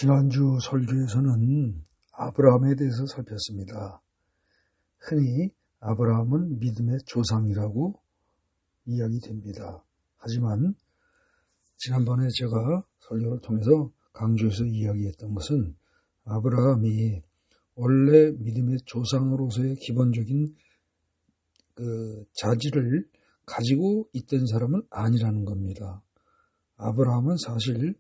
지난주 설교에서는 아브라함에 대해서 살폈습니다. 흔히 아브라함은 믿음의 조상이라고 이야기됩니다. 하지만 지난번에 제가 설교를 통해서 강조해서 이야기했던 것은 아브라함이 원래 믿음의 조상으로서의 기본적인 자질을 가지고 있던 사람은 아니라는 겁니다. 아브라함은 사실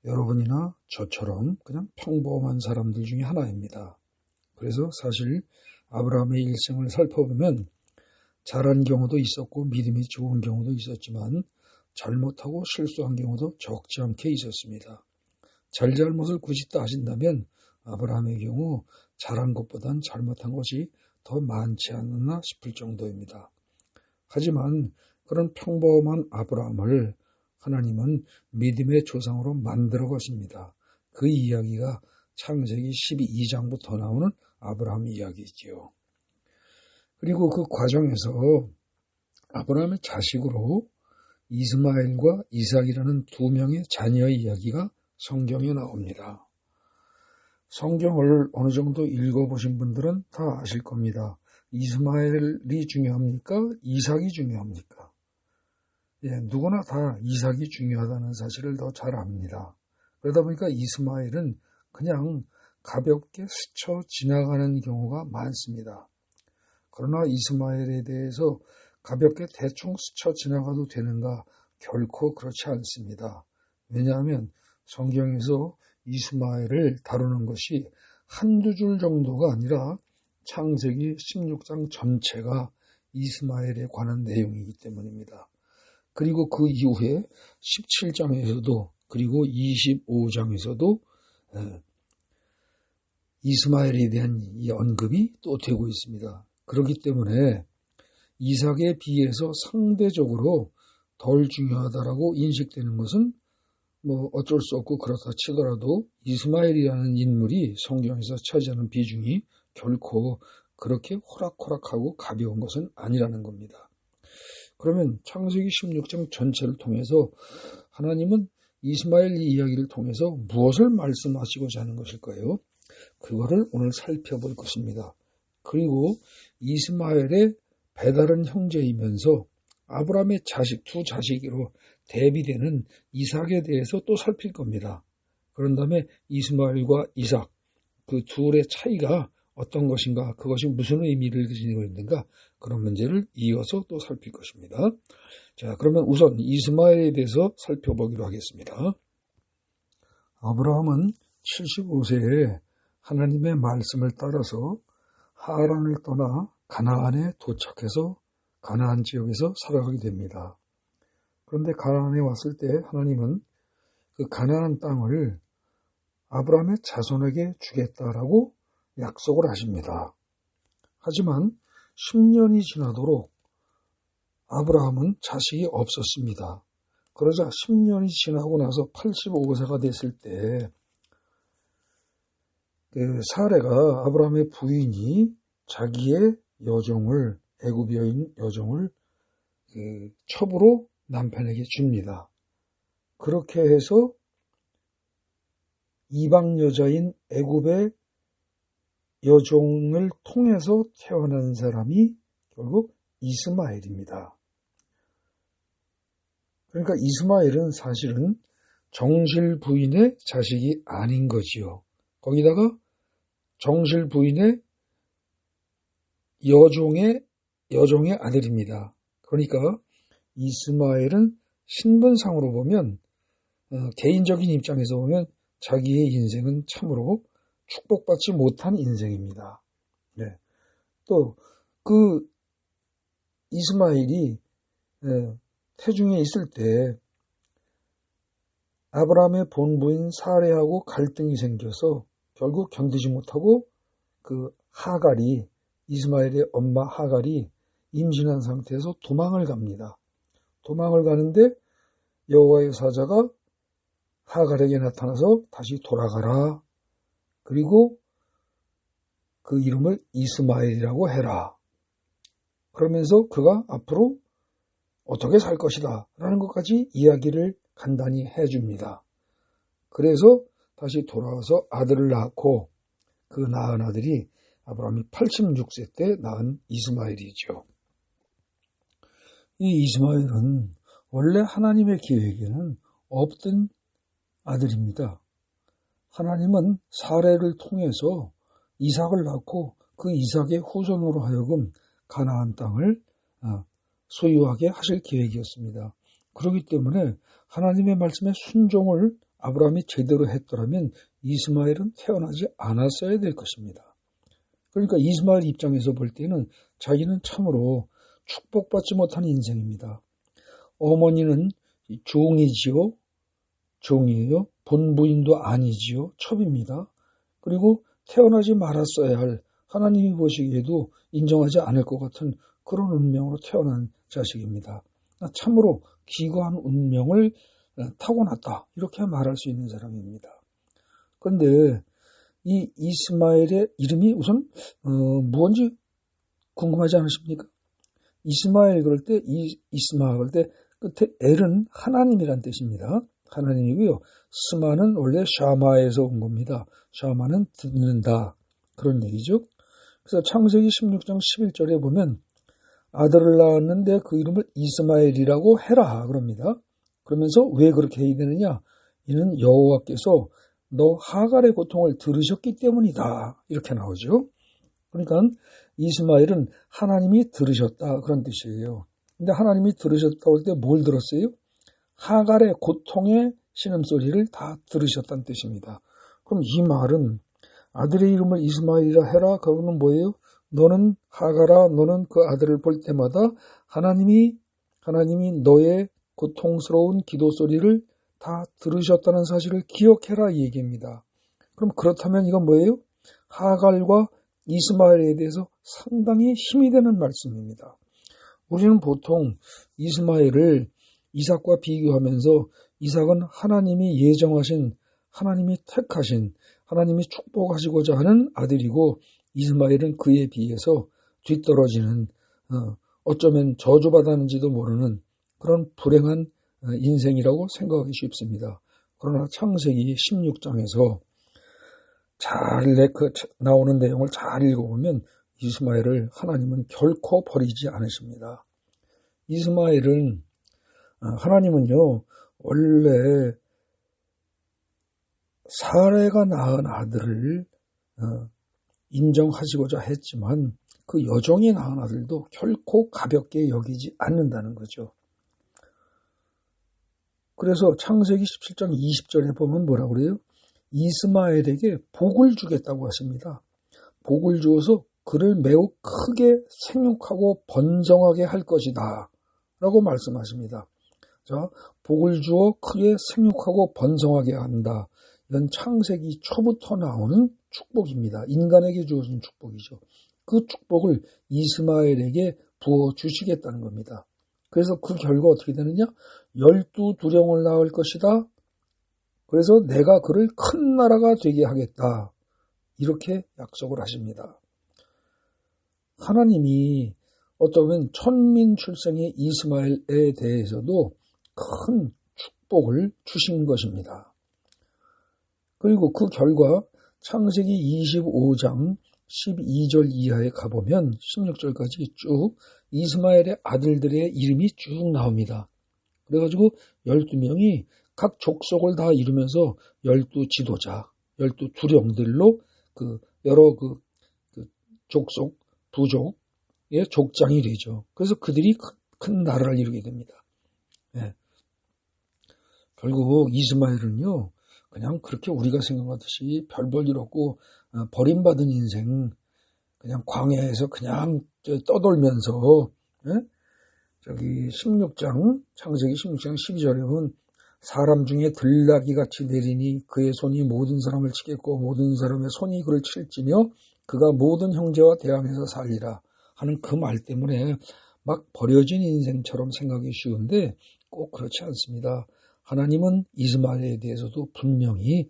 여러분이나 저처럼 그냥 평범한 사람들 중에 하나입니다. 그래서 사실 아브라함의 일생을 살펴보면 잘한 경우도 있었고 믿음이 좋은 경우도 있었지만 잘못하고 실수한 경우도 적지 않게 있었습니다. 잘잘못을 굳이 따진다면 아브라함의 경우 잘한 것보단 잘못한 것이 더 많지 않나 싶을 정도입니다. 하지만 그런 평범한 아브라함을 하나님은 믿음의 조상으로 만들어 가십니다. 그 이야기가 창세기 12장부터 나오는 아브라함 이야기지요. 그리고 그 과정에서 아브라함의 자식으로 이스마엘과 이삭이라는 두 명의 자녀의 이야기가 성경에 나옵니다. 성경을 어느 정도 읽어보신 분들은 다 아실 겁니다. 이스마엘이 중요합니까? 이삭이 중요합니까? 누구나 다 이삭이 중요하다는 사실을 더 잘 압니다. 그러다 보니까 이스마엘은 그냥 가볍게 스쳐 지나가는 경우가 많습니다. 그러나 이스마엘에 대해서 가볍게 대충 스쳐 지나가도 되는가? 결코 그렇지 않습니다. 왜냐하면 성경에서 이스마엘을 다루는 것이 한두 줄 정도가 아니라 창세기 16장 전체가 이스마엘에 관한 내용이기 때문입니다. 그리고 그 이후에 17장에서도 그리고 25장에서도 이스마엘에 대한 이 언급이 또 되고 있습니다. 그렇기 때문에 이삭에 비해서 상대적으로 덜 중요하다라고 인식되는 것은 어쩔 수 없고 그렇다 치더라도 이스마엘이라는 인물이 성경에서 차지하는 비중이 결코 그렇게 호락호락하고 가벼운 것은 아니라는 겁니다. 그러면 창세기 16장 전체를 통해서 하나님은 이스마엘 이야기를 통해서 무엇을 말씀하시고자 하는 것일까요? 그거를 오늘 살펴볼 것입니다. 그리고 이스마엘의 배다른 형제이면서 아브라함의 자식, 두 자식으로 대비되는 이삭에 대해서 또 살필 겁니다. 그런 다음에 이스마엘과 이삭, 그 둘의 차이가 어떤 것인가, 그것이 무슨 의미를 지니고 있는가, 그런 문제를 이어서 또 살필 것입니다. 자, 그러면 우선 이스마엘에 대해서 살펴보기로 하겠습니다. 아브라함은 75세에 하나님의 말씀을 따라서 하란을 떠나 가나안에 도착해서 가나안 지역에서 살아가게 됩니다. 그런데 가나안에 왔을 때 하나님은 그 가나안 땅을 아브라함의 자손에게 주겠다라고 약속을 하십니다. 하지만 10년이 지나도록 아브라함은 자식이 없었습니다. 그러자 10년이 지나고 나서 85세가 됐을 때 사레가 아브라함의 부인이 자기의 여종을 애굽 여인 여종을 첩으로 남편에게 줍니다. 그렇게 해서 이방 여자인 애굽의 여종을 통해서 태어난 사람이 결국 이스마엘입니다. 그러니까 이스마엘은 사실은 정실 부인의 자식이 아닌 거지요. 거기다가 정실 부인의 여종의 아들입니다. 그러니까 이스마엘은 신분상으로 보면 개인적인 입장에서 보면 자기의 인생은 참으로 축복받지 못한 인생입니다. 네. 또 그 이스마엘이 태중에 있을 때 아브라함의 본부인 사레하고 갈등이 생겨서 결국 견디지 못하고 그 하갈이 이스마엘의 엄마 하갈이 임신한 상태에서 도망을 갑니다. 도망을 가는데 여호와의 사자가 하갈에게 나타나서 다시 돌아가라. 그리고 그 이름을 이스마엘이라고 해라. 그러면서 그가 앞으로 어떻게 살 것이다 라는 것까지 이야기를 간단히 해줍니다. 그래서 다시 돌아와서 아들을 낳고 그 낳은 아들이 아브라함이 86세 때 낳은 이스마엘이죠. 이 이스마엘은 원래 하나님의 계획에는 없던 아들입니다. 하나님은 사례를 통해서 이삭을 낳고 그 이삭의 후손으로 하여금 가나안 땅을 소유하게 하실 계획이었습니다. 그렇기 때문에 하나님의 말씀에 순종을 아브라함이 제대로 했더라면 이스마엘은 태어나지 않았어야 될 것입니다. 그러니까 이스마엘 입장에서 볼 때는 자기는 참으로 축복받지 못한 인생입니다. 어머니는 종이지요. 종이에요. 본부인도 아니지요. 첩입니다. 그리고 태어나지 말았어야 할 하나님이 보시기에도 인정하지 않을 것 같은 그런 운명으로 태어난 자식입니다. 참으로 기구한 운명을 타고났다. 이렇게 말할 수 있는 사람입니다. 그런데 이 이스마엘의 이름이 우선 무언지 궁금하지 않으십니까? 이스마엘 그럴 때 이스마 그럴 때 끝에 엘은 하나님이란 뜻입니다. 하나님이고요. 스마는 원래 샤마에서 온 겁니다. 샤마는 듣는다. 그런 얘기죠. 그래서 창세기 16장 11절에 보면 아들을 낳았는데 그 이름을 이스마엘이라고 해라 그럽니다. 그러면서 왜 그렇게 해야 되느냐? 이는 여호와께서 너 하갈의 고통을 들으셨기 때문이다. 이렇게 나오죠. 그러니까 이스마엘은 하나님이 들으셨다 그런 뜻이에요. 근데 하나님이 들으셨다고 할 때 뭘 들었어요? 하갈의 고통의 신음소리를 다 들으셨다는 뜻입니다. 그럼 이 말은 아들의 이름을 이스마엘이라 해라. 그거는 뭐예요? 너는 하갈아, 너는 그 아들을 볼 때마다 하나님이 너의 고통스러운 기도 소리를 다 들으셨다는 사실을 기억해라 이 얘기입니다. 그럼 그렇다면 이건 뭐예요? 하갈과 이스마엘에 대해서 상당히 힘이 되는 말씀입니다. 우리는 보통 이스마엘을 이삭과 비교하면서 이삭은 하나님이 예정하신, 하나님이 택하신, 하나님이 축복하시고자 하는 아들이고 이스마엘은 그에 비해서 뒤떨어지는 어쩌면 저주받았는지도 모르는 그런 불행한 인생이라고 생각하기 쉽습니다. 그러나 창세기 16장에서 잘 나오는 내용을 잘 읽어보면 이스마엘을 하나님은 결코 버리지 않으십니다. 이스마엘은 하나님은요 원래 사레가 낳은 아들을 인정하시고자 했지만 그 여종이 낳은 아들도 결코 가볍게 여기지 않는다는 거죠. 그래서 창세기 17장 20절에 보면 뭐라고 그래요? 이스마엘에게 복을 주겠다고 하십니다. 복을 주어서 그를 매우 크게 생육하고 번성하게 할 것이다 라고 말씀하십니다. 자, 복을 주어 크게 생육하고 번성하게 한다. 이건 창세기 초부터 나오는 축복입니다. 인간에게 주어진 축복이죠. 그 축복을 이스마엘에게 부어주시겠다는 겁니다. 그래서 그 결과 어떻게 되느냐? 12두령을 낳을 것이다. 그래서 내가 그를 큰 나라가 되게 하겠다. 이렇게 약속을 하십니다. 하나님이 어쩌면 천민 출생의 이스마엘에 대해서도 큰 축복을 주신 것입니다. 그리고 그 결과 창세기 25장 12절 이하에 가보면 16절까지 쭉 이스마엘의 아들들의 이름이 쭉 나옵니다. 그래가지고 12명이 각 족속을 다 이루면서 12지도자, 12두령들로 여러 족속, 부족의 족장이 되죠. 그래서 그들이 큰 나라를 이루게 됩니다. 네. 결국 이스마엘은요, 그냥 그렇게 우리가 생각하듯이 별 볼 일 없고 버림받은 인생, 그냥 광야에서 그냥 떠돌면서 창세기 16장 12절에 보면 사람 중에 들나귀 같이 내리니 그의 손이 모든 사람을 치겠고 모든 사람의 손이 그를 칠지며 그가 모든 형제와 대항해서 살리라 하는 그 말 때문에 막 버려진 인생처럼 생각이 쉬운데 꼭 그렇지 않습니다. 하나님은 이스마엘에 대해서도 분명히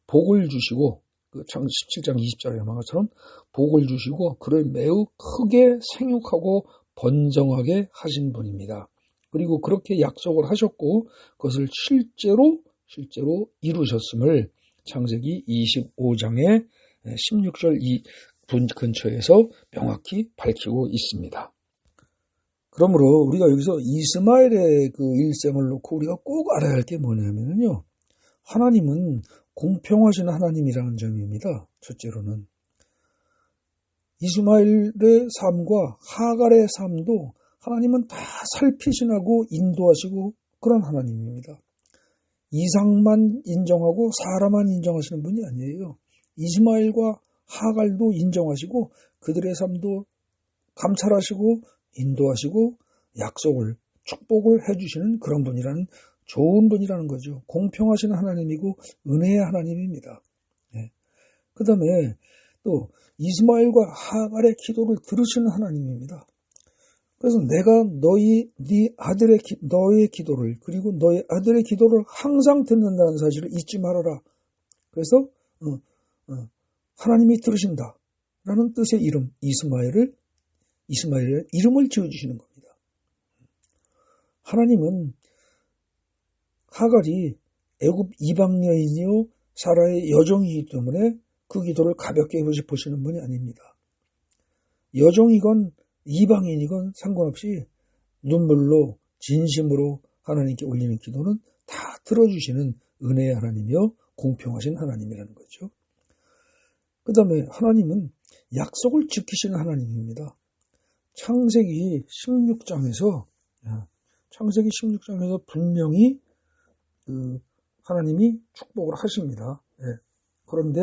복을 주시고 그 17장 20절에 말한 것처럼 복을 주시고 그를 매우 크게 생육하고 번성하게 하신 분입니다. 그리고 그렇게 약속을 하셨고 그것을 실제로 이루셨음을 창세기 25장의 16절 이 분 근처에서 명확히 밝히고 있습니다. 그러므로 우리가 여기서 이스마엘의 그 일생을 놓고 우리가 꼭 알아야 할 게 뭐냐면요. 하나님은 공평하신 하나님이라는 점입니다. 첫째로는 이스마엘의 삶과 하갈의 삶도 하나님은 다 살피시고 인도하시고 그런 하나님입니다. 이상만 인정하고 사람만 인정하시는 분이 아니에요. 이스마엘과 하갈도 인정하시고 그들의 삶도 감찰하시고 인도하시고 약속을 축복을 해주시는 그런 분이라는 좋은 분이라는 거죠. 공평하신 하나님이고 은혜의 하나님입니다. 네. 그 다음에 또 이스마엘과 하갈의 기도를 들으시는 하나님입니다. 그래서 내가 너의 기도를 그리고 너의 아들의 기도를 항상 듣는다는 사실을 잊지 말아라. 그래서 하나님이 들으신다라는 뜻의 이름 이스마엘의 이름을 지어주시는 겁니다. 하나님은 하갈이 애굽 이방 여인이요 사라의 여종이기 때문에 그 기도를 가볍게 하고 싶으시는 분이 아닙니다. 여종이건 이방인이건 상관없이 눈물로 진심으로 하나님께 올리는 기도는 다 들어주시는 은혜의 하나님이요 공평하신 하나님이라는 거죠. 그 다음에 하나님은 약속을 지키시는 하나님입니다. 창세기 16장에서 분명히 하나님이 축복을 하십니다. 그런데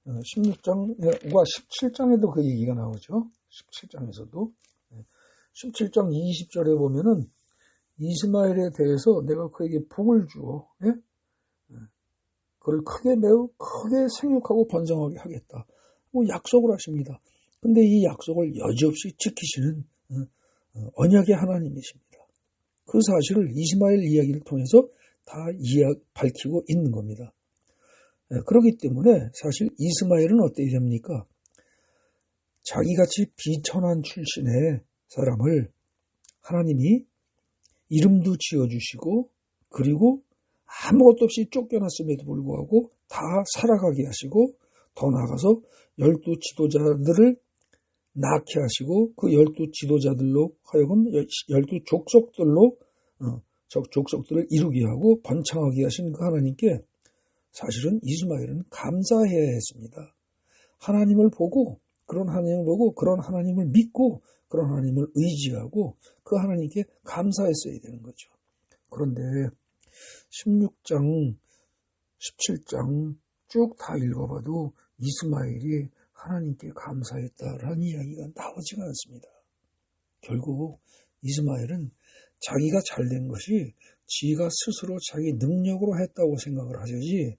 16장과 17장에도 그 얘기가 나오죠. 17장에서도 17장 20절에 보면은 이스마엘에 대해서 내가 그에게 복을 주어 그를 매우 크게 생육하고 번성하게 하겠다. 약속을 하십니다. 근데 이 약속을 여지없이 지키시는 언약의 하나님이십니다. 그 사실을 이스마엘 이야기를 통해서 다 밝히고 있는 겁니다. 그렇기 때문에 사실 이스마엘은 어떻게 됩니까? 자기같이 비천한 출신의 사람을 하나님이 이름도 지어주시고 그리고 아무것도 없이 쫓겨났음에도 불구하고 다 살아가게 하시고 더 나아가서 12 지도자들을 낳게 하시고 그 12 지도자들로 하여금 12 족속들로 족속들을 이루게 하고 번창하게 하신 그 하나님께 사실은 이스마엘은 감사해야 했습니다. 하나님을 보고 그런 하나님을 믿고 그런 하나님을 의지하고 그 하나님께 감사했어야 되는 거죠. 그런데 16장, 17장 쭉 다 읽어봐도 이스마엘이 하나님께 감사했다라는 이야기가 나오지가 않습니다. 결국 이스마엘은 자기가 잘된 것이 지가 스스로 자기 능력으로 했다고 생각을 하셔야지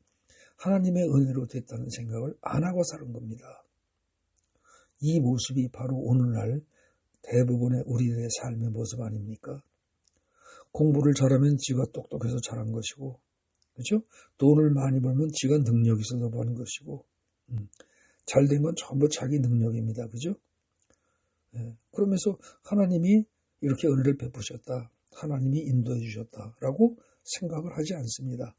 하나님의 은혜로 됐다는 생각을 안 하고 사는 겁니다. 이 모습이 바로 오늘날 대부분의 우리들의 삶의 모습 아닙니까? 공부를 잘하면 지가 똑똑해서 잘한 것이고, 그렇죠? 돈을 많이 벌면 지가 능력이 있어서 버는 것이고, 잘된 건 전부 자기 능력입니다. 그죠? 그러면서 하나님이 이렇게 은혜를 베푸셨다. 하나님이 인도해 주셨다라고 생각을 하지 않습니다.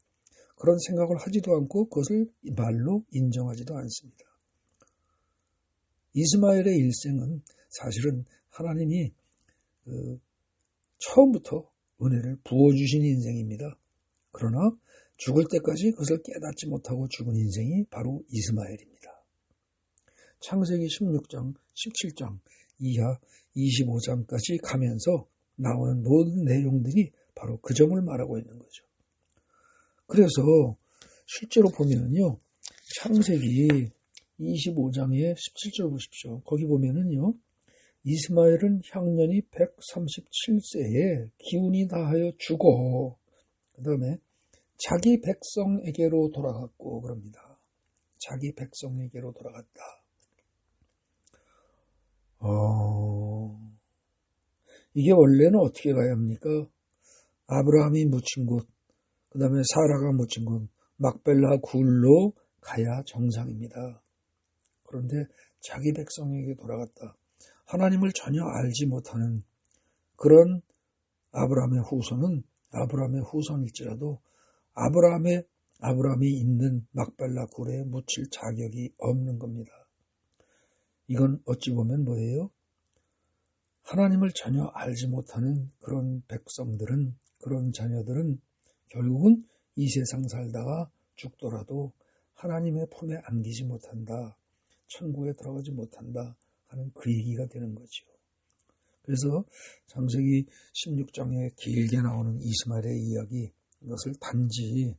그런 생각을 하지도 않고 그것을 말로 인정하지도 않습니다. 이스마엘의 일생은 사실은 하나님이 처음부터 은혜를 부어주신 인생입니다. 그러나 죽을 때까지 그것을 깨닫지 못하고 죽은 인생이 바로 이스마엘입니다. 창세기 16장, 17장 이하 25장까지 가면서 나오는 모든 내용들이 바로 그 점을 말하고 있는 거죠. 그래서 실제로 보면은요, 창세기 25장의 17절 보십시오. 거기 보면은요, 이스마엘은 향년이 137세에 기운이 다하여 죽어, 그 다음에 자기 백성에게로 돌아갔고, 그럽니다. 자기 백성에게로 돌아갔다. 이게 원래는 어떻게 가야 합니까? 아브라함이 묻힌 곳, 그 다음에 사라가 묻힌 곳, 막벨라 굴로 가야 정상입니다. 그런데 자기 백성에게 돌아갔다. 하나님을 전혀 알지 못하는 그런 아브라함의 후손은 아브라함의 후손일지라도 아브라함의 아브라함이 있는 막벨라 굴에 묻힐 자격이 없는 겁니다. 이건 어찌 보면 뭐예요? 하나님을 전혀 알지 못하는 그런 백성들은, 그런 자녀들은 결국은 이 세상 살다가 죽더라도 하나님의 품에 안기지 못한다, 천국에 들어가지 못한다 하는 그 얘기가 되는 거죠. 그래서 창세기 16장에 길게 나오는 이스마엘의 이야기, 이것을 단지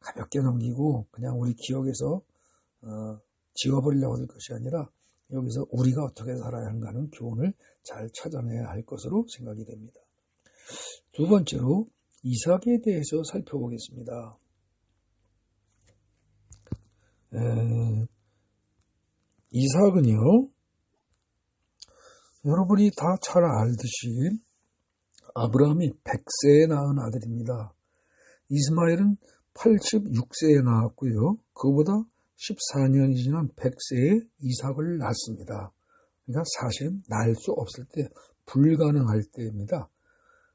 가볍게 넘기고 그냥 우리 기억에서 지워버리려고 할 것이 아니라 여기서 우리가 어떻게 살아야 하는가는 교훈을 잘 찾아내야 할 것으로 생각이 됩니다. 두 번째로 이삭에 대해서 살펴보겠습니다. 이삭은요, 여러분이 다 잘 알듯이 아브라함이 100세에 낳은 아들입니다. 이스마엘은 86세에 낳았고요. 그보다 14년이 지난 100세에 이삭을 낳습니다. 그러니까 사실 낳을 수 없을 때, 불가능할 때입니다.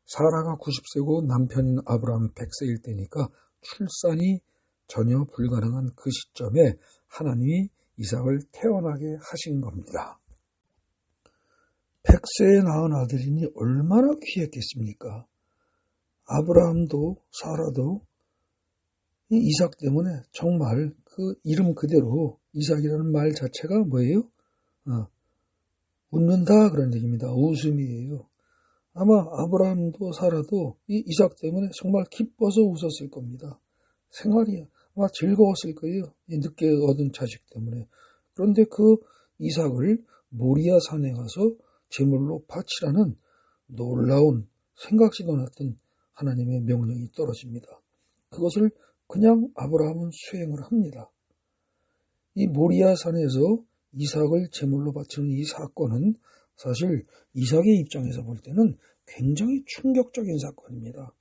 사라가 90세고 남편인 아브라함이 100세일 때니까 출산이 전혀 불가능한 그 시점에 하나님이 이삭을 태어나게 하신 겁니다. 100세에 낳은 아들이니 얼마나 귀했겠습니까? 아브라함도 사라도 이 이삭 때문에 정말 그 이름 그대로 이삭이라는 말 자체가 뭐예요? 웃는다 그런 얘기입니다. 웃음이에요. 아마 아브라함도 사라도 이 이삭 때문에 정말 기뻐서 웃었을 겁니다. 생활이 아마 즐거웠을 거예요. 이 늦게 얻은 자식 때문에. 그런데 그 이삭을 모리아 산에 가서 제물로 바치라는 놀라운, 생각지도 않았던 하나님의 명령이 떨어집니다. 그것을 그냥 아브라함은 수행을 합니다. 이 모리아 산에서 이삭을 제물로 바치는 이 사건은 사실 이삭의 입장에서 볼 때는 굉장히 충격적인 사건입니다.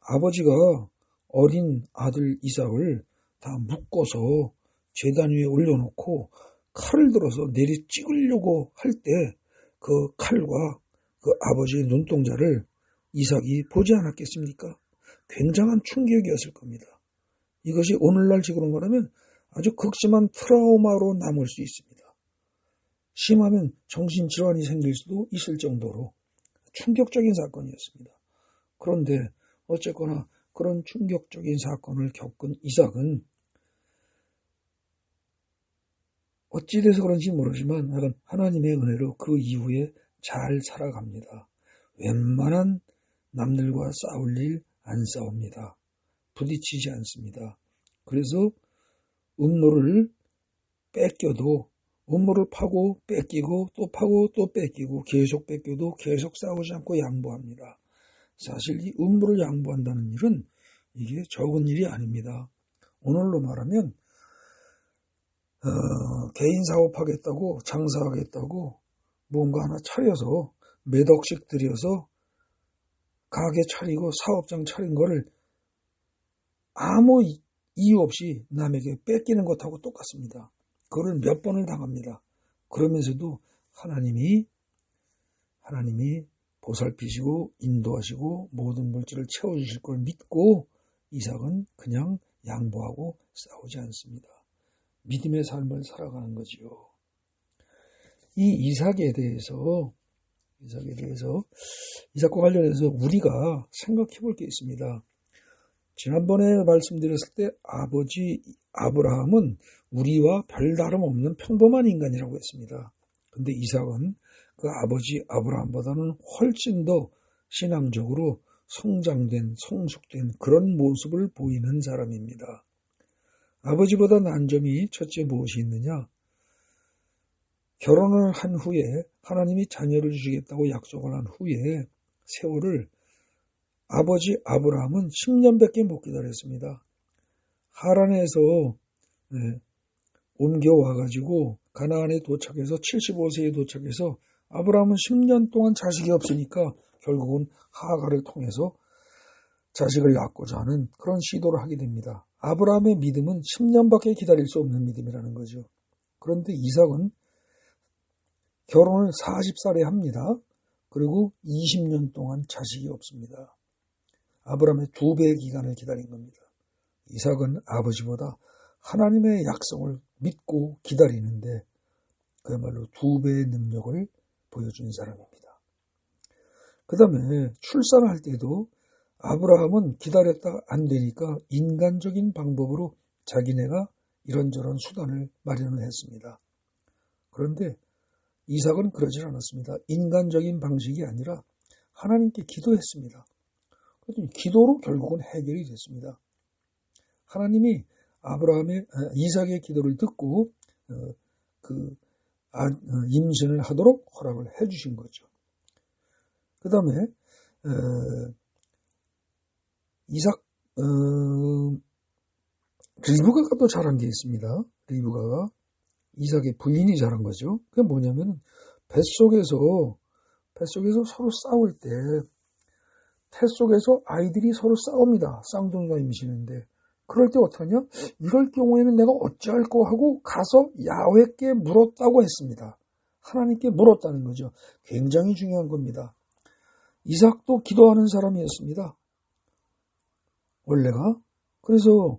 아버지가 어린 아들 이삭을 다 묶어서 제단 위에 올려놓고 칼을 들어서 내리 찍으려고 할 때 그 칼과 그 아버지의 눈동자를 이삭이 보지 않았겠습니까? 굉장한 충격이었을 겁니다. 이것이 오늘날 식으로 말하면 아주 극심한 트라우마로 남을 수 있습니다. 심하면 정신질환이 생길 수도 있을 정도로 충격적인 사건이었습니다. 그런데 어쨌거나 그런 충격적인 사건을 겪은 이삭은 어찌돼서 그런지 모르지만 하나님의 은혜로 그 이후에 잘 살아갑니다. 웬만한 남들과 싸울 일 안 싸웁니다. 부딪히지 않습니다. 그래서 음모를 뺏겨도 음모를 파고 뺏기고 또 파고 또 뺏기고 계속 뺏겨도 계속 싸우지 않고 양보합니다. 사실 이 음모를 양보한다는 일은 이게 적은 일이 아닙니다. 오늘로 말하면 개인 사업하겠다고 장사하겠다고 뭔가 하나 차려서 몇 억씩 들여서 가게 차리고 사업장 차린 거를 아무 이유 없이 남에게 뺏기는 것하고 똑같습니다. 그걸 몇 번을 당합니다. 그러면서도 하나님이 보살피시고 인도하시고 모든 물질을 채워주실 걸 믿고 이삭은 그냥 양보하고 싸우지 않습니다. 믿음의 삶을 살아가는 거지요. 이 이삭에 대해서 이삭과 관련해서 우리가 생각해 볼 게 있습니다. 지난번에 말씀드렸을 때 아버지 아브라함은 우리와 별다름 없는 평범한 인간이라고 했습니다. 근데 이삭은 그 아버지 아브라함보다는 훨씬 더 신앙적으로 성숙된 그런 모습을 보이는 사람입니다. 아버지보다 난 점이 첫째 무엇이 있느냐? 결혼을 한 후에 하나님이 자녀를 주시겠다고 약속을 한 후에 세월을 아버지 아브라함은 10년밖에 못 기다렸습니다. 하란에서 옮겨와가지고 가나안에 도착해서 75세에 도착해서 아브라함은 10년 동안 자식이 없으니까 결국은 하가를 통해서 자식을 낳고자 하는 그런 시도를 하게 됩니다. 아브라함의 믿음은 10년밖에 기다릴 수 없는 믿음이라는 거죠. 그런데 이삭은 결혼을 40살에 합니다. 그리고 20년 동안 자식이 없습니다. 아브라함의 2배의 기간을 기다린 겁니다. 이삭은 아버지보다 하나님의 약속을 믿고 기다리는데 그야말로 2배의 능력을 보여준 사람입니다. 그 다음에 출산할 때도 아브라함은 기다렸다 안 되니까 인간적인 방법으로 자기네가 이런저런 수단을 마련을 했습니다. 그런데 이삭은 그러질 않았습니다. 인간적인 방식이 아니라 하나님께 기도했습니다. 그랬더니 기도로 결국은 해결이 됐습니다. 하나님이 이삭의 기도를 듣고 임신을 하도록 허락을 해주신 거죠. 그 다음에 리브가가 또 잘한 게 있습니다. 리브가가 이삭의 부인이 잘한 거죠. 그게 뭐냐면 뱃속에서 서로 싸울 때 태속에서 아이들이 서로 싸웁니다. 쌍둥이가 임신인데 그럴 때 어떡하냐? 이럴 경우에는 내가 어찌할꼬 하고 가서 야훼께 물었다고 했습니다. 하나님께 물었다는 거죠. 굉장히 중요한 겁니다. 이삭도 기도하는 사람이었습니다. 원래가. 그래서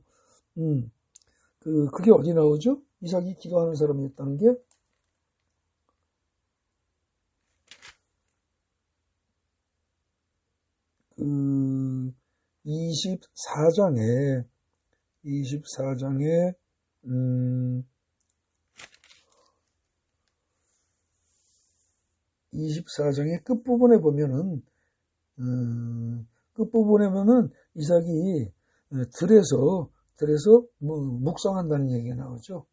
그게 어디 나오죠? 이삭이 기도하는 사람이었다는 게 24장에 24장의 끝부분에 보면은 이삭이 들에서 묵상한다는 얘기가 나오죠.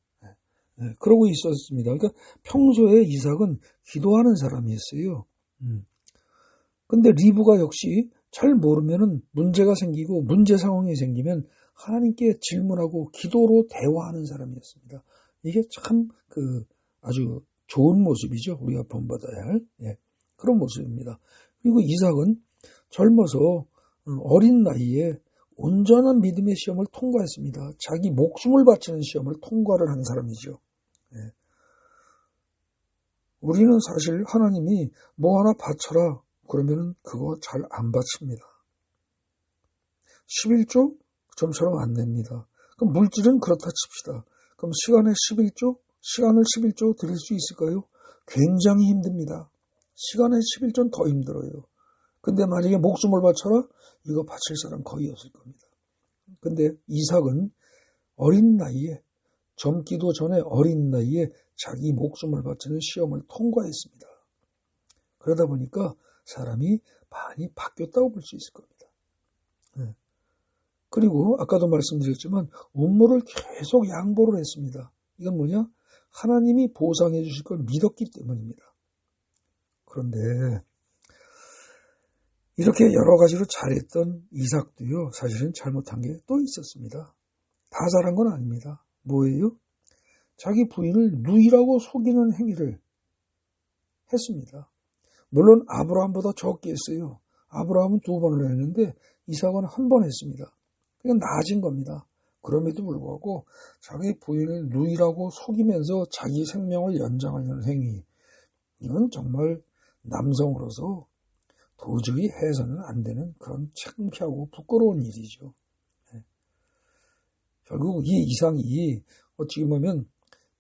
그러고 있었습니다. 그러니까 평소에 이삭은 기도하는 사람이었어요. 근데 리브가 역시 잘 모르면은 문제가 생기고 문제 상황이 생기면 하나님께 질문하고 기도로 대화하는 사람이었습니다. 이게 참 아주 좋은 모습이죠. 우리가 본받아야 할 그런 모습입니다. 그리고 이삭은 젊어서 어린 나이에 온전한 믿음의 시험을 통과했습니다. 자기 목숨을 바치는 시험을 통과를 한 사람이죠. 우리는 사실 하나님이 뭐 하나 바쳐라 그러면은 그거 잘 안 바칩니다. 11조? 점처럼 안 냅니다. 그럼 물질은 그렇다 칩시다. 그럼 시간을 11조 드릴 수 있을까요? 굉장히 힘듭니다. 시간의 11조는 더 힘들어요. 근데 만약에 목숨을 바쳐라? 이거 바칠 사람 거의 없을 겁니다. 근데 이삭은 어린 나이에, 젊기도 전에 어린 나이에 자기 목숨을 바치는 시험을 통과했습니다. 그러다 보니까 사람이 많이 바뀌었다고 볼 수 있을 겁니다. 그리고 아까도 말씀드렸지만 업무를 계속 양보를 했습니다. 이건 뭐냐? 하나님이 보상해 주실 걸 믿었기 때문입니다. 그런데 이렇게 여러 가지로 잘했던 이삭도요, 사실은 잘못한 게 또 있었습니다. 다 잘한 건 아닙니다. 뭐예요? 자기 부인을 누이라고 속이는 행위를 했습니다. 물론 아브라함보다 적게 했어요. 아브라함은 2번을 했는데 이삭은 1번 했습니다. 그냥 나아진 겁니다. 그럼에도 불구하고 자기 부인을 누이라고 속이면서 자기 생명을 연장하려는 행위, 이건 정말 남성으로서 도저히 해서는 안 되는 그런 창피하고 부끄러운 일이죠. 결국 이 이삭이 어찌 보면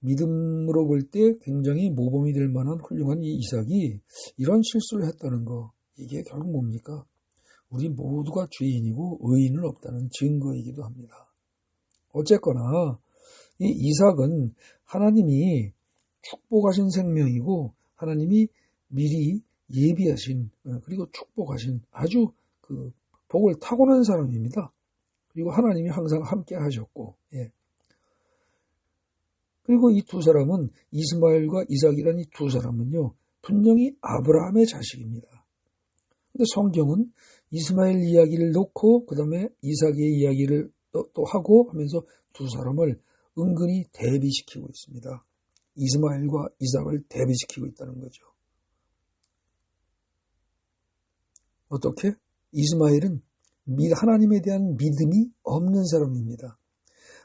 믿음으로 볼 때 굉장히 모범이 될 만한 훌륭한 이 이삭이 이런 실수를 했다는 거, 이게 결국 뭡니까? 우리 모두가 죄인이고 의인은 없다는 증거이기도 합니다. 어쨌거나 이 이삭은 하나님이 축복하신 생명이고 하나님이 미리 예비하신 그리고 축복하신 아주 복을 타고난 사람입니다. 그리고 하나님이 항상 함께 하셨고, 그리고 이 2사람은 이스마엘과 이삭이라는 이 2사람은요 분명히 아브라함의 자식입니다. 근데 성경은 이스마엘 이야기를 놓고 그 다음에 이삭의 이야기를 또 하고 하면서 2사람을 은근히 대비시키고 있습니다. 이스마엘과 이삭을 대비시키고 있다는 거죠. 어떻게? 이스마엘은 하나님에 대한 믿음이 없는 사람입니다.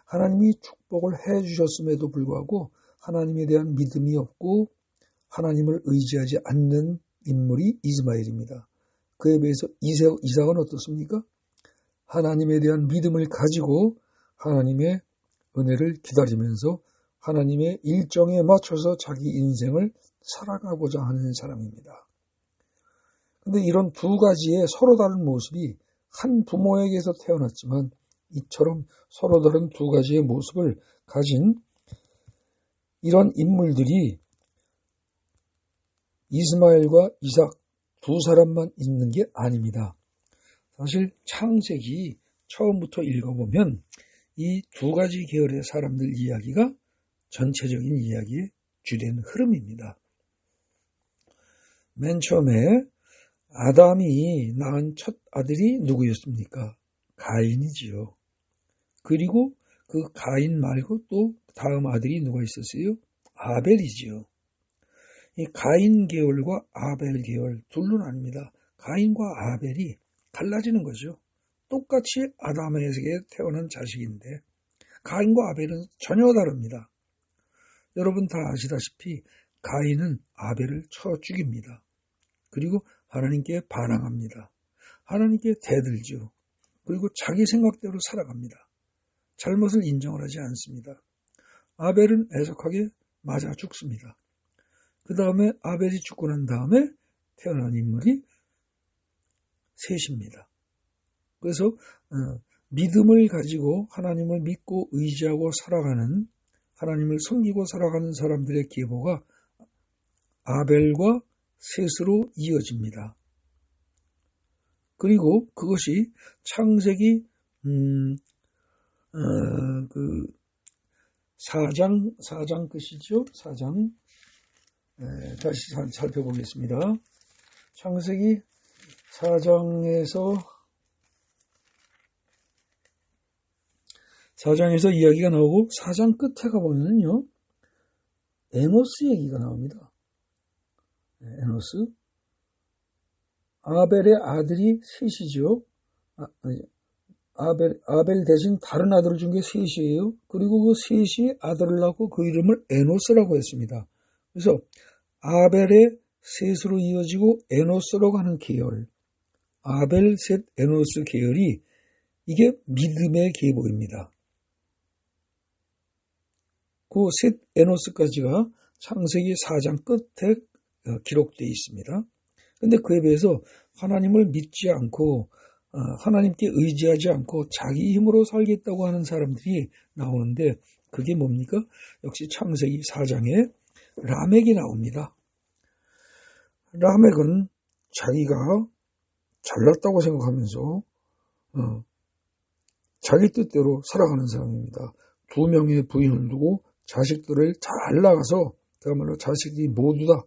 하나님이 축복을 해주셨음에도 불구하고 하나님에 대한 믿음이 없고 하나님을 의지하지 않는 인물이 이스마엘입니다. 그에 비해서 이삭은 어떻습니까? 하나님에 대한 믿음을 가지고 하나님의 은혜를 기다리면서 하나님의 일정에 맞춰서 자기 인생을 살아가고자 하는 사람입니다. 근데 이런 두 가지의 서로 다른 모습이 한 부모에게서 태어났지만 이처럼 서로 다른 두 가지의 모습을 가진 이런 인물들이 이스마엘과 이삭 두 사람만 있는 게 아닙니다. 사실 창세기 처음부터 읽어보면 이 두 가지 계열의 사람들 이야기가 전체적인 이야기의 주된 흐름입니다. 맨 처음에 아담이 낳은 첫 아들이 누구였습니까? 가인이지요. 그리고 그 가인 말고 또 다음 아들이 누가 있었어요? 아벨이지요. 이 가인 계열과 아벨 계열 둘로 나뉩니다. 가인과 아벨이 갈라지는 거죠. 똑같이 아담에게 태어난 자식인데 가인과 아벨은 전혀 다릅니다. 여러분 다 아시다시피 가인은 아벨을 쳐 죽입니다. 그리고 하나님께 반항합니다. 하나님께 대들죠. 그리고 자기 생각대로 살아갑니다. 잘못을 인정을 하지 않습니다. 아벨은 애석하게 맞아 죽습니다. 그 다음에 아벨이 죽고 난 다음에 태어난 인물이 셋입니다. 그래서 믿음을 가지고 하나님을 믿고 의지하고 살아가는, 하나님을 섬기고 살아가는 사람들의 계보가 아벨과 셋으로 이어집니다. 그리고 그것이 창세기 4장 끝이죠. 4장 다시 살펴보겠습니다. 창세기 4장에서 이야기가 나오고 4장 끝에 가보면요 에노스 얘기가 나옵니다. 에노스 아벨의 아들이 셋이죠. 아벨 대신 다른 아들을 준 게 셋이에요. 그리고 그 셋이 아들을 낳고 그 이름을 에노스라고 했습니다. 그래서 아벨의 셋으로 이어지고 에노스라고 하는 계열, 아벨, 셋, 에노스 계열이 이게 믿음의 계보입니다. 그 셋, 에노스까지가 창세기 4장 끝에 기록되어 있습니다. 근데 그에 비해서 하나님을 믿지 않고 하나님께 의지하지 않고 자기 힘으로 살겠다고 하는 사람들이 나오는데 그게 뭡니까? 역시 창세기 4장에 라멕이 나옵니다. 라멕은 자기가 잘났다고 생각하면서 자기 뜻대로 살아가는 사람입니다. 2명의 부인을 두고 자식들을 잘 낳아서 그야말로 자식이 모두 다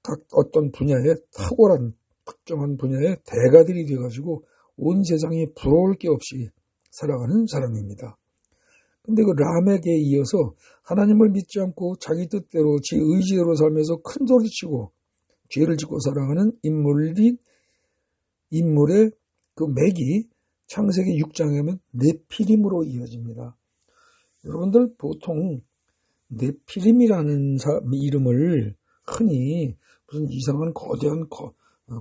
각 어떤 분야에 탁월한 특정한 분야의 대가들이 되어가지고 온 세상에 부러울 게 없이 살아가는 사람입니다. 근데 그 라멕에 이어서 하나님을 믿지 않고 자기 뜻대로 지 의지대로 살면서 큰 소리치고 죄를 짓고 살아가는 인물의 그 맥이 창세기 6장에 하면 네피림으로 이어집니다. 여러분들 보통 네피림이라는 이름을 흔히 무슨 이상한 거대한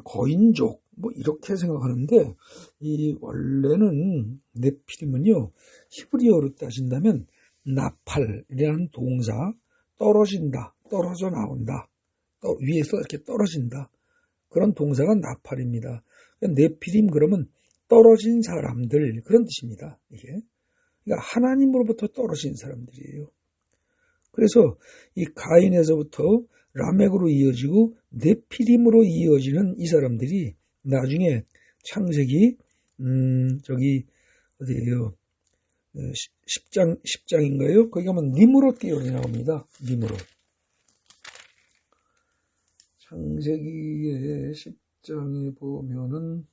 거인족 뭐 이렇게 생각하는데 이 원래는 네피림은요 히브리어로 따진다면 나팔이라는 동사 떨어진다, 떨어져 나온다, 위에서 이렇게 떨어진다 그런 동사가 나팔입니다. 네피림 그러면 떨어진 사람들 그런 뜻입니다. 이게 그러니까 하나님으로부터 떨어진 사람들이에요. 그래서 이 가인에서부터 라멕으로 이어지고 네피림으로 이어지는 이 사람들이 나중에 창세기 어디예요? 10장인가요? 거기 가면 니므롯 계열이 나옵니다. 니므롯. 창세기의 10장에 보면은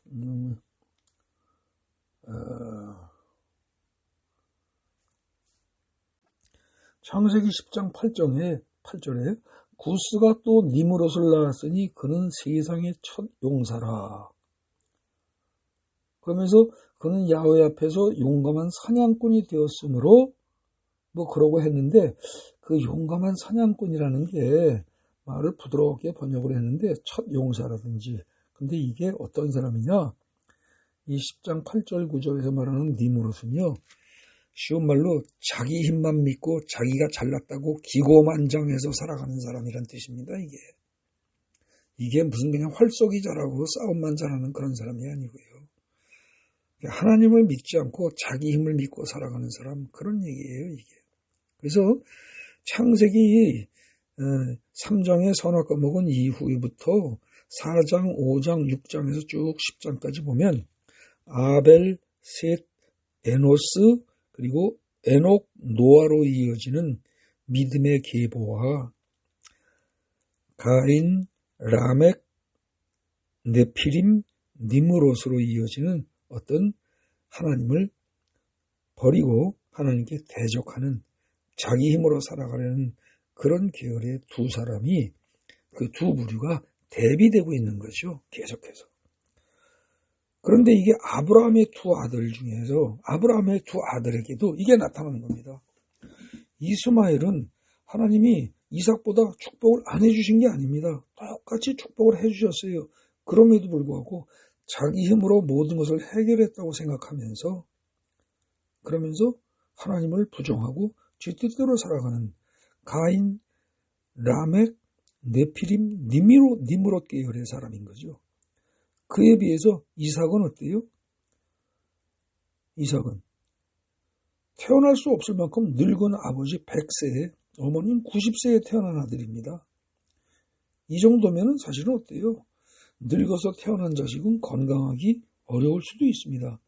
창세기 10장 8절에 구스가 또 니므롯을 낳았으니 그는 세상의 첫 용사라. 그러면서 그는 야훼 앞에서 용감한 사냥꾼이 되었으므로 뭐 그러고 했는데 그 용감한 사냥꾼이라는 게 말을 부드럽게 번역을 했는데 첫 용사라든지 근데 이게 어떤 사람이냐? 이 10장 8절 9절에서 말하는 니무롯은요, 쉬운 말로 자기 힘만 믿고 자기가 잘났다고 기고만장해서 살아가는 사람이란 뜻입니다. 이게 무슨 그냥 활쏘기 잘하고 싸움만 잘하는 그런 사람이 아니고요. 하나님을 믿지 않고 자기 힘을 믿고 살아가는 사람, 그런 얘기예요, 이게. 그래서 창세기 3장의 선악 과목은 이후부터 4장, 5장, 6장에서 쭉 10장까지 보면 아벨, 셋, 에노스, 그리고 에녹, 노아로 이어지는 믿음의 계보와 가인, 라멕, 네피림, 니므롯으로 이어지는 어떤 하나님을 버리고 하나님께 대적하는 자기 힘으로 살아가려는 그런 계열의 두 사람이, 그 두 부류가 대비되고 있는 거죠. 계속해서. 그런데 이게 아브라함의 두 아들 중에서 아브라함의 두 아들에게도 이게 나타나는 겁니다. 이스마엘은 하나님이 이삭보다 축복을 안 해주신 게 아닙니다. 똑같이 축복을 해주셨어요. 그럼에도 불구하고 자기 힘으로 모든 것을 해결했다고 생각하면서, 그러면서 하나님을 부정하고 지 뜻대로 살아가는 가인, 라멕, 네피림, 니므롯 계열의 사람인 거죠. 그에 비해서 이삭은 어때요? 이삭은 태어날 수 없을 만큼 늙은 아버지 100세에 어머님 90세에 태어난 아들입니다. 이 정도면 사실은 어때요? 늙어서 태어난 자식은 건강하기 어려울 수도 있습니다.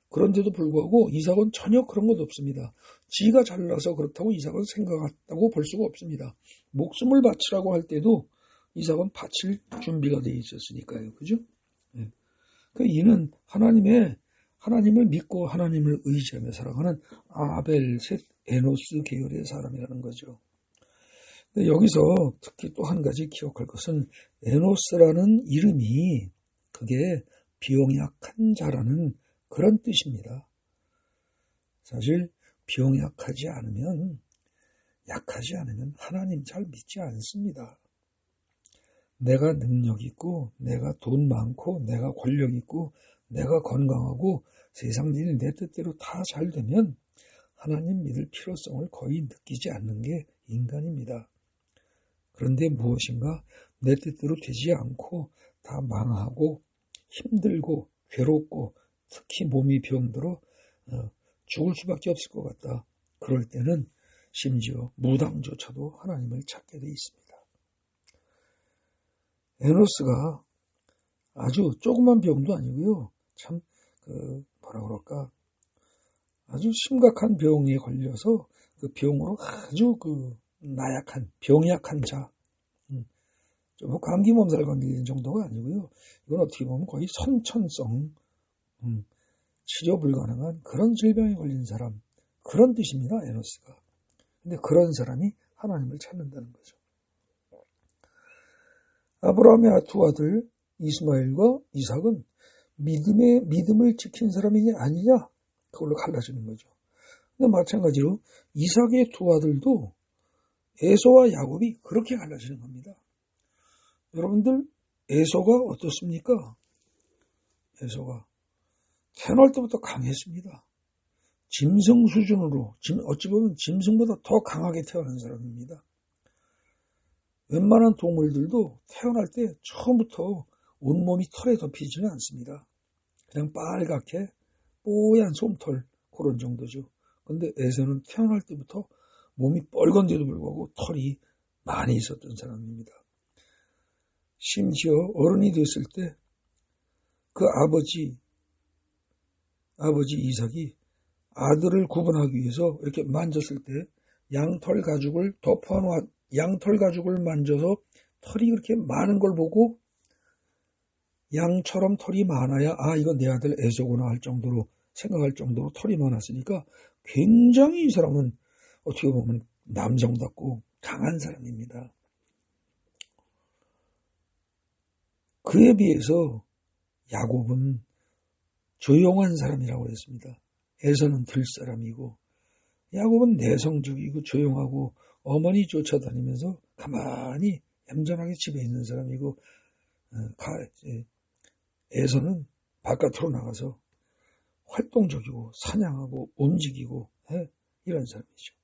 그런데도 불구하고 이삭은 전혀 그런 것 없습니다. 지가 잘나서 그렇다고 이삭은 생각했다고 볼 수가 없습니다. 목숨을 바치라고 할 때도 이삭은 바칠 준비가 되어 있었으니까요. 그죠? 네. 이는 하나님을 믿고 하나님을 의지하며 살아가는 아벨, 셋, 에노스 계열의 사람이라는 거죠. 여기서 특히 또 한 가지 기억할 것은 에노스라는 이름이 그게 병약한 자라는 그런 뜻입니다. 사실 병약하지 않으면, 약하지 않으면 하나님 잘 믿지 않습니다. 내가 능력 있고, 내가 돈 많고, 내가 권력 있고, 내가 건강하고, 세상 일이 내 뜻대로 다 잘 되면 하나님 믿을 필요성을 거의 느끼지 않는 게 인간입니다. 그런데 무엇인가 내 뜻대로 되지 않고 다 망하고 힘들고 괴롭고 특히 몸이 병들어 죽을 수밖에 없을 것 같다. 그럴 때는 심지어 무당조차도 하나님을 찾게 돼 있습니다. 에노스가 아주 조그만 병도 아니고요. 참 뭐라 그럴까, 아주 심각한 병에 걸려서 그 병으로 아주 나약한, 병약한 자, 좀 감기 몸살 걸리는 정도가 아니고요. 이건 어떻게 보면 거의 선천성, 치료 불가능한 그런 질병에 걸린 사람, 그런 뜻입니다. 에노스가. 근데 그런 사람이 하나님을 찾는다는 거죠. 아브라함의 두 아들 이스마엘과 이삭은 믿음을 지킨 사람이 아니냐, 그걸로 갈라지는 거죠. 근데 마찬가지로 이삭의 두 아들도 에서와 야곱이 그렇게 갈라지는 겁니다. 여러분들, 에서가 어떻습니까? 에서가 태어날 때부터 강했습니다. 짐승 수준으로, 어찌 보면 짐승보다 더 강하게 태어난 사람입니다. 웬만한 동물들도 태어날 때 처음부터 온몸이 털에 덮이지는 않습니다. 그냥 빨갛게 뽀얀 솜털, 그런 정도죠. 근데 에서는 태어날 때부터 몸이 빨간데도 불구하고 털이 많이 있었던 사람입니다. 심지어 어른이 됐을 때 그 아버지 이삭이 아들을 구분하기 위해서 이렇게 만졌을 때 양털 가죽을 양털 가죽을 만져서 털이 그렇게 많은 걸 보고 양처럼 털이 많아야 이거 내 아들 에서구나 할 정도로 생각할 정도로 털이 많았으니까 굉장히 이 사람은 어떻게 보면 남성답고 강한 사람입니다. 그에 비해서 야곱은 조용한 사람이라고 했습니다. 에서는 들사람이고 야곱은 내성적이고 조용하고 어머니 쫓아다니면서 가만히 얌전하게 집에 있는 사람이고, 에서는 바깥으로 나가서 활동적이고 사냥하고 움직이고 이런 사람이죠.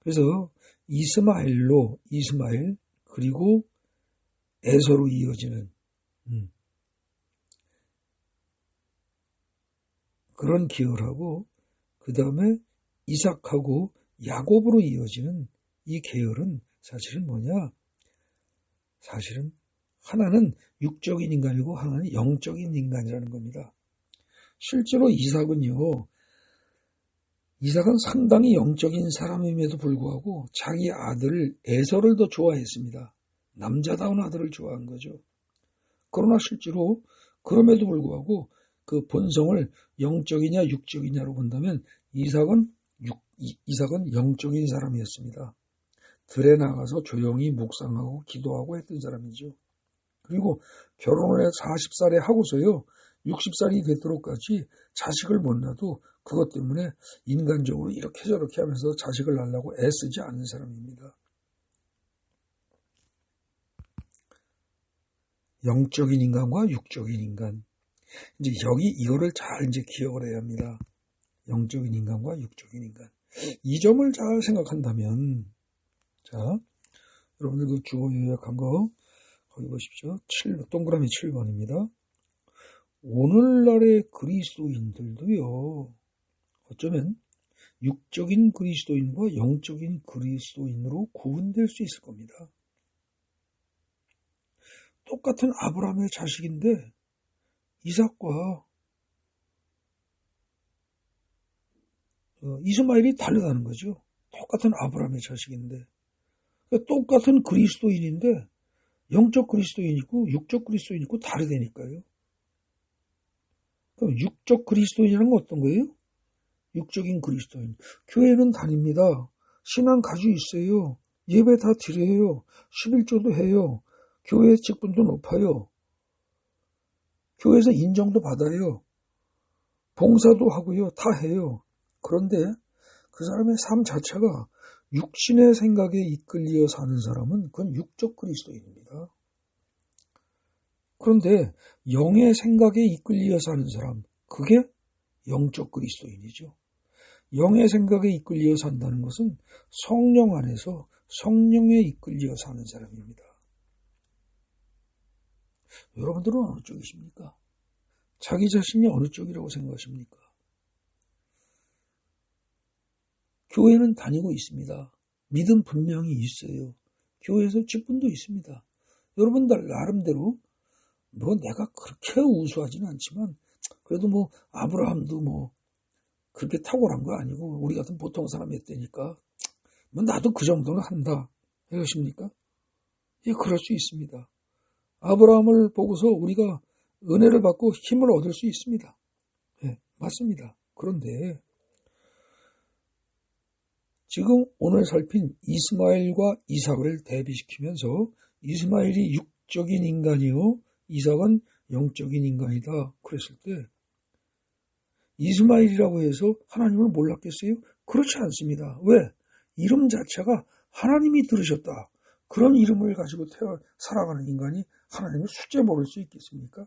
그래서 이스마엘 그리고 에서로 이어지는 그런 계열하고 그 다음에 이삭하고 야곱으로 이어지는 이 계열은 사실은 뭐냐? 사실은 하나는 육적인 인간이고 하나는 영적인 인간이라는 겁니다. 실제로 이삭은 상당히 영적인 사람임에도 불구하고 자기 아들 에서를 더 좋아했습니다. 남자다운 아들을 좋아한 거죠. 그러나 실제로 그럼에도 불구하고 그 본성을 영적이냐 육적이냐로 본다면 이삭은 영적인 사람이었습니다. 들에 나가서 조용히 묵상하고 기도하고 했던 사람이죠. 그리고 결혼을 40살에 하고서요 60살이 되도록까지 자식을 못 낳아도 그것 때문에 인간적으로 이렇게 저렇게 하면서 자식을 낳으려고 애쓰지 않는 사람입니다. 영적인 인간과 육적인 인간. 이제 여기 이거를 잘 이제 기억을 해야 합니다. 영적인 인간과 육적인 인간. 이 점을 잘 생각한다면, 자, 여러분들 그 주어 요약한 거, 거기 보십시오. 동그라미 7번입니다. 오늘날의 그리스도인들도요, 어쩌면 육적인 그리스도인과 영적인 그리스도인으로 구분될 수 있을 겁니다. 똑같은 아브라함의 자식인데 이삭과 이스마엘이 다르다는 거죠. 똑같은 아브라함의 자식인데 똑같은 그리스도인인데 영적 그리스도인 있고 육적 그리스도인 있고 다르다니까요. 그럼 육적 그리스도인이라는 건 어떤 거예요? 육적인 그리스도인. 교회는 다닙니다. 신앙 가지고 있어요. 예배 다 드려요. 11조도 해요. 교회 직분도 높아요. 교회에서 인정도 받아요. 봉사도 하고요. 다 해요. 그런데 그 사람의 삶 자체가 육신의 생각에 이끌려 사는 사람은 그건 육적 그리스도인입니다. 그런데 영의 생각에 이끌려 사는 사람, 그게 영적 그리스도인이죠. 영의 생각에 이끌려 산다는 것은 성령 안에서 성령에 이끌려 사는 사람입니다. 여러분들은 어느 쪽이십니까? 자기 자신이 어느 쪽이라고 생각하십니까? 교회는 다니고 있습니다. 믿음 분명히 있어요. 교회에서 직분도 있습니다. 여러분들 나름대로 내가 그렇게 우수하지는 않지만 그래도 아브라함도 그렇게 탁월한 거 아니고 우리 같은 보통 사람이었다니까 나도 그 정도는 한다. 이러십니까? 예, 그럴 수 있습니다. 아브라함을 보고서 우리가 은혜를 받고 힘을 얻을 수 있습니다. 예, 맞습니다. 그런데 지금 오늘 살핀 이스마엘과 이삭을 대비시키면서 이스마엘이 육적인 인간이요 이삭은 영적인 인간이다 그랬을 때 이스마엘이라고 해서 하나님을 몰랐겠어요? 그렇지 않습니다. 왜? 이름 자체가 하나님이 들으셨다. 그런 이름을 가지고 살아가는 인간이 하나님을 숙제 모를 수 있겠습니까?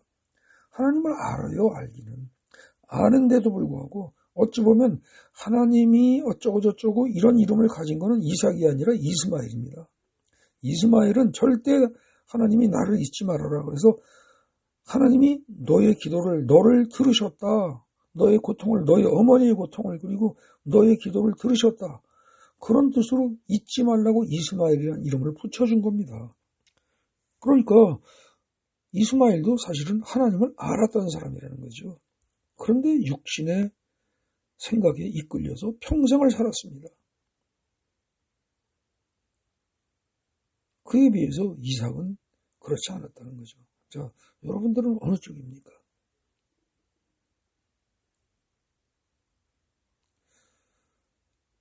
하나님을 알아요, 알기는. 아는데도 불구하고 어찌 보면 하나님이 어쩌고저쩌고 이런 이름을 가진 것은 이삭이 아니라 이스마엘입니다. 이스마엘은 절대 하나님이 나를 잊지 말아라. 그래서 하나님이 너의 기도를, 너를 들으셨다. 너의 고통을, 너의 어머니의 고통을, 그리고 너의 기도를 들으셨다. 그런 뜻으로 잊지 말라고 이스마엘이라는 이름을 붙여준 겁니다. 그러니까 이스마엘도 사실은 하나님을 알았던 사람이라는 거죠. 그런데 육신의 생각에 이끌려서 평생을 살았습니다. 그에 비해서 이삭은 그렇지 않았다는 거죠. 자, 여러분들은 어느 쪽입니까?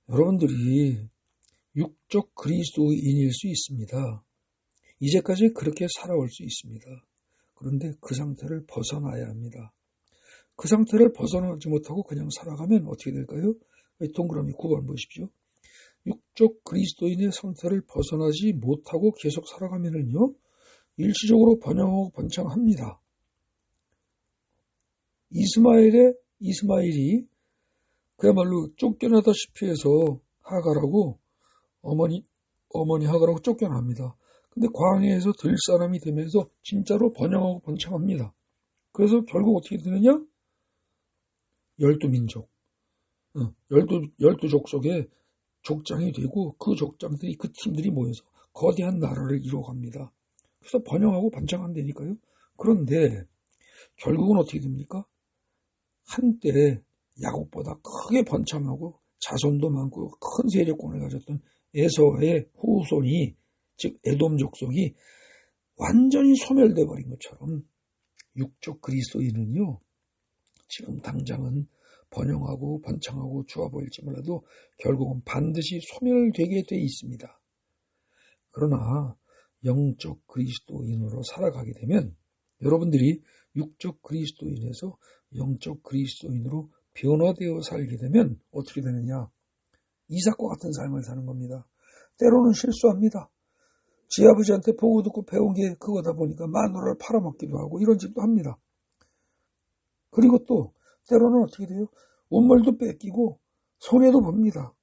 여러분들이 육적 그리스도인일 수 있습니다. 이제까지 그렇게 살아올 수 있습니다. 그런데 그 상태를 벗어나야 합니다. 그 상태를 벗어나지 못하고 그냥 살아가면 어떻게 될까요? 동그라미 9번 보십시오. 육적 그리스도인의 상태를 벗어나지 못하고 계속 살아가면은요, 일시적으로 번영하고 번창합니다. 이스마엘이 그야말로 쫓겨나다시피 해서 하갈하고 어머니 하갈하고 쫓겨납니다. 근데 광야에서 들 사람이 되면서 진짜로 번영하고 번창합니다. 그래서 결국 어떻게 되느냐? 12민족, 12족속의 족장이 되고 그 족장들이, 그 팀들이 모여서 거대한 나라를 이루어갑니다. 그래서 번영하고 번창한다니까요. 그런데 결국은 어떻게 됩니까? 한때 야곱보다 크게 번창하고 자손도 많고 큰 세력권을 가졌던 에서의 후손이, 즉 에돔 족속이 완전히 소멸돼 버린 것처럼 육적 그리스도인은요, 지금 당장은 번영하고 번창하고 좋아 보일지 몰라도 결국은 반드시 소멸되게 돼 있습니다. 그러나 영적 그리스도인으로 살아가게 되면, 여러분들이 육적 그리스도인에서 영적 그리스도인으로 변화되어 살게 되면 어떻게 되느냐? 이삭과 같은 삶을 사는 겁니다. 때로는 실수합니다. 지 아버지한테 보고 듣고 배운 게 그거다 보니까 마누라를 팔아먹기도 하고 이런 짓도 합니다. 그리고 또 때로는 어떻게 돼요? 운물도 뺏기고 손해도 봅니다.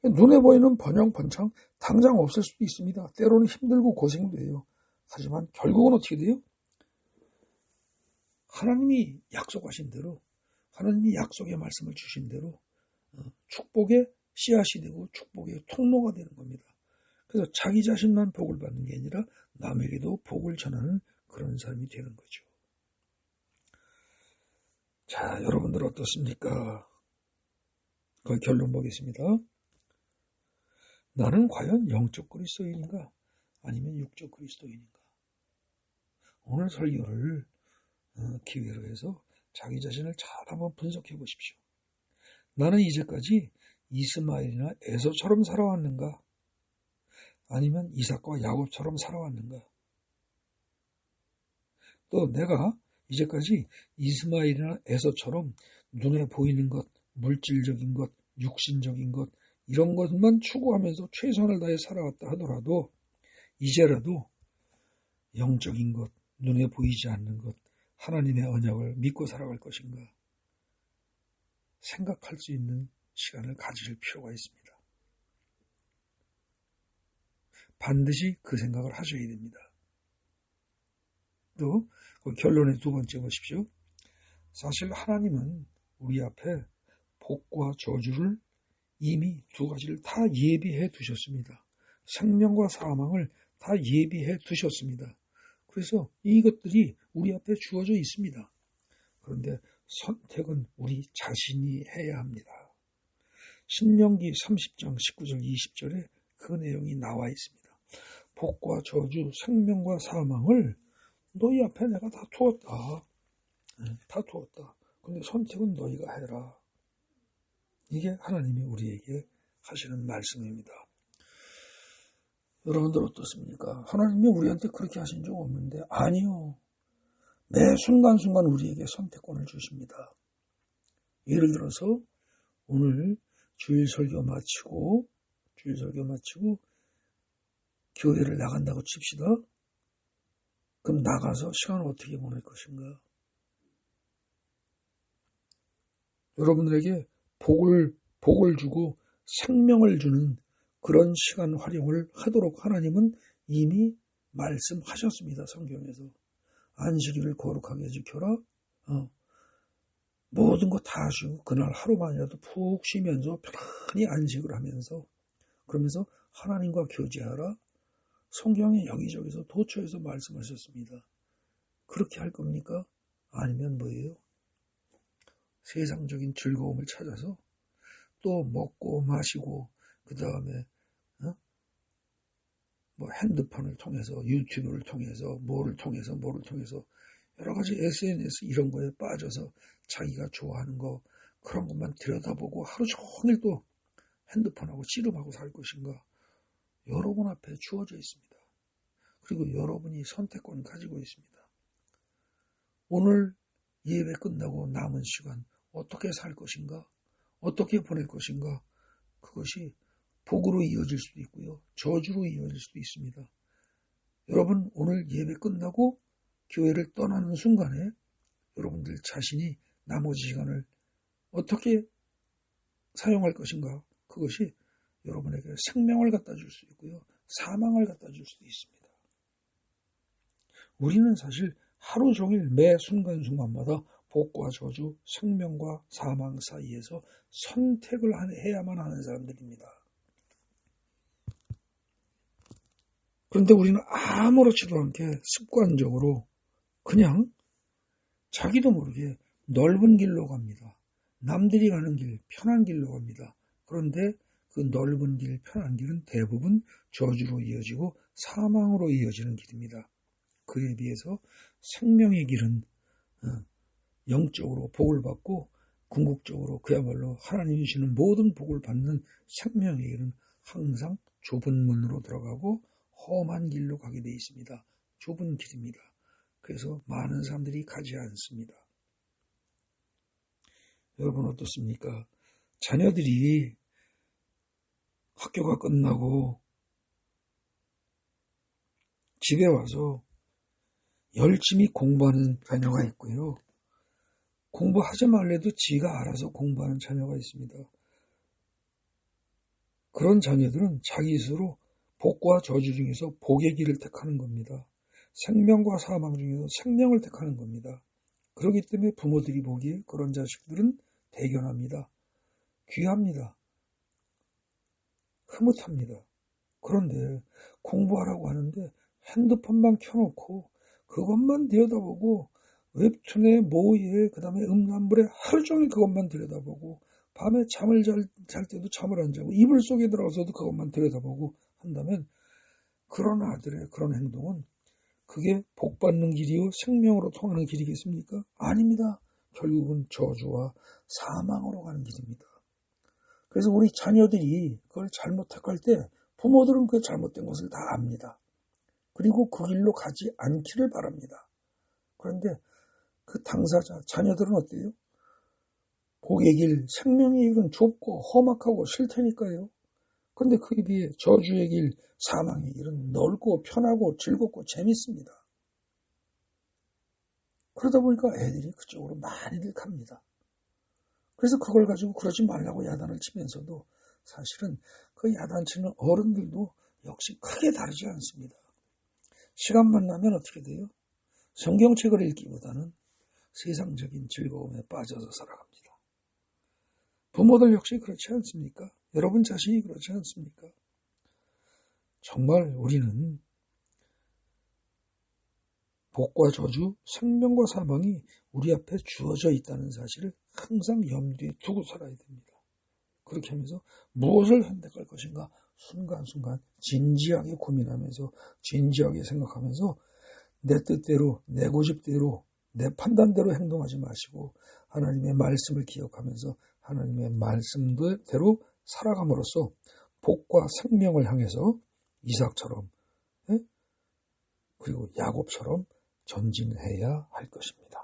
눈에 보이는 번영, 번창 당장 없을 수도 있습니다. 때로는 힘들고 고생도 해요. 하지만 결국은 어떻게 돼요? 하나님이 약속하신 대로, 하나님이 약속의 말씀을 주신 대로 축복의 씨앗이 되고 축복의 통로가 되는 겁니다. 그래서 자기 자신만 복을 받는 게 아니라 남에게도 복을 전하는 그런 삶이 되는 거죠. 자, 여러분들 어떻습니까? 그 결론 보겠습니다. 나는 과연 영적 그리스도인인가? 아니면 육적 그리스도인인가? 오늘 설교를 기회로 해서 자기 자신을 잘 한번 분석해 보십시오. 나는 이제까지 이스마엘이나 에서처럼 살아왔는가? 아니면 이삭과 야곱처럼 살아왔는가? 또 내가 이제까지 이스마엘이나 에서처럼 눈에 보이는 것, 물질적인 것, 육신적인 것, 이런 것만 추구하면서 최선을 다해 살아왔다 하더라도 이제라도 영적인 것, 눈에 보이지 않는 것, 하나님의 언약을 믿고 살아갈 것인가 생각할 수 있는 시간을 가질 필요가 있습니다. 반드시 그 생각을 하셔야 됩니다. 또 그 결론의 두 번째 보십시오. 사실 하나님은 우리 앞에 복과 저주를 이미 두 가지를 다 예비해 두셨습니다. 생명과 사망을 다 예비해 두셨습니다. 그래서 이것들이 우리 앞에 주어져 있습니다. 그런데 선택은 우리 자신이 해야 합니다. 신명기 30장 19절 20절에 그 내용이 나와 있습니다. 복과 저주, 생명과 사망을 너희 앞에 내가 다 두었다. 다 두었다. 근데 선택은 너희가 해라. 이게 하나님이 우리에게 하시는 말씀입니다. 여러분들 어떻습니까? 하나님이 우리한테 그렇게 하신 적 없는데, 아니요. 매 순간순간 우리에게 선택권을 주십니다. 예를 들어서 오늘 주일 설교 마치고 교회를 나간다고 칩시다. 그럼 나가서 시간을 어떻게 보낼 것인가? 여러분들에게 복을 주고 생명을 주는 그런 시간 활용을 하도록 하나님은 이미 말씀하셨습니다. 성경에서. 안식일을 거룩하게 지켜라. 모든 거 다 쉬고 그날 하루만이라도 푹 쉬면서 편안히 안식을 하면서, 그러면서 하나님과 교제하라. 성경에 여기저기서 도처에서 말씀하셨습니다. 그렇게 할 겁니까? 아니면 뭐예요? 세상적인 즐거움을 찾아서 또 먹고 마시고 그 다음에 뭐 핸드폰을 통해서, 유튜브를 통해서, 뭐를 통해서 여러 가지 SNS 이런 거에 빠져서 자기가 좋아하는 거, 그런 것만 들여다보고 하루 종일 또 핸드폰하고 씨름하고 살 것인가? 여러분 앞에 주어져 있습니다. 그리고 여러분이 선택권을 가지고 있습니다. 오늘 예배 끝나고 남은 시간 어떻게 살 것인가? 어떻게 보낼 것인가? 그것이 복으로 이어질 수도 있고요. 저주로 이어질 수도 있습니다. 여러분 오늘 예배 끝나고 교회를 떠나는 순간에 여러분들 자신이 나머지 시간을 어떻게 사용할 것인가? 그것이 여러분에게 생명을 갖다 줄 수 있고요. 사망을 갖다 줄 수도 있습니다. 우리는 사실 하루 종일 매 순간순간마다 복과 저주, 생명과 사망 사이에서 선택을 해야만 하는 사람들입니다. 그런데 우리는 아무렇지도 않게 습관적으로 그냥 자기도 모르게 넓은 길로 갑니다. 남들이 가는 길, 편한 길로 갑니다. 그런데 그 넓은 길, 편한 길은 대부분 저주로 이어지고 사망으로 이어지는 길입니다. 그에 비해서 생명의 길은 영적으로 복을 받고 궁극적으로 그야말로 하나님이 주시는 모든 복을 받는 생명의 길은 항상 좁은 문으로 들어가고 험한 길로 가게 되어 있습니다. 좁은 길입니다. 그래서 많은 사람들이 가지 않습니다. 여러분 어떻습니까? 자녀들이 학교가 끝나고 집에 와서 열심히 공부하는 자녀가 있고요. 공부하지 말래도 지가 알아서 공부하는 자녀가 있습니다. 그런 자녀들은 자기 스스로 복과 저주 중에서 복의 길을 택하는 겁니다. 생명과 사망 중에서 생명을 택하는 겁니다. 그렇기 때문에 부모들이 보기에 그런 자식들은 대견합니다. 귀합니다. 흐뭇합니다. 그런데 공부하라고 하는데 핸드폰만 켜놓고 그것만 들여다보고 웹툰에 모의에 그다음에 음란물에 하루 종일 그것만 들여다보고 밤에 잠을 잘 때도 잠을 안 자고 이불 속에 들어가서도 그것만 들여다보고 한다면 그런 아들의 그런 행동은 그게 복받는 길이요 생명으로 통하는 길이겠습니까? 아닙니다. 결국은 저주와 사망으로 가는 길입니다. 그래서 우리 자녀들이 그걸 잘못 택할 때 부모들은 그 잘못된 것을 다 압니다. 그리고 그 길로 가지 않기를 바랍니다. 그런데 그 당사자, 자녀들은 어때요? 복의 길, 생명의 길은 좁고 험악하고 싫다니까요. 그런데 그에 비해 저주의 길, 사망의 길은 넓고 편하고 즐겁고 재밌습니다. 그러다 보니까 애들이 그쪽으로 많이들 갑니다. 그래서 그걸 가지고 그러지 말라고 야단을 치면서도 사실은 그 야단치는 어른들도 역시 크게 다르지 않습니다. 시간만 나면 어떻게 돼요? 성경책을 읽기보다는 세상적인 즐거움에 빠져서 살아갑니다. 부모들 역시 그렇지 않습니까? 여러분 자신이 그렇지 않습니까? 정말 우리는 복과 저주, 생명과 사망이 우리 앞에 주어져 있다는 사실을 항상 염두에 두고 살아야 됩니다. 그렇게 하면서 무엇을 선택할 것인가 순간순간 진지하게 고민하면서 진지하게 생각하면서 내 뜻대로, 내 고집대로, 내 판단대로 행동하지 마시고 하나님의 말씀을 기억하면서 하나님의 말씀대로 살아감으로써 복과 생명을 향해서 이삭처럼 그리고 야곱처럼 전진해야 할 것입니다.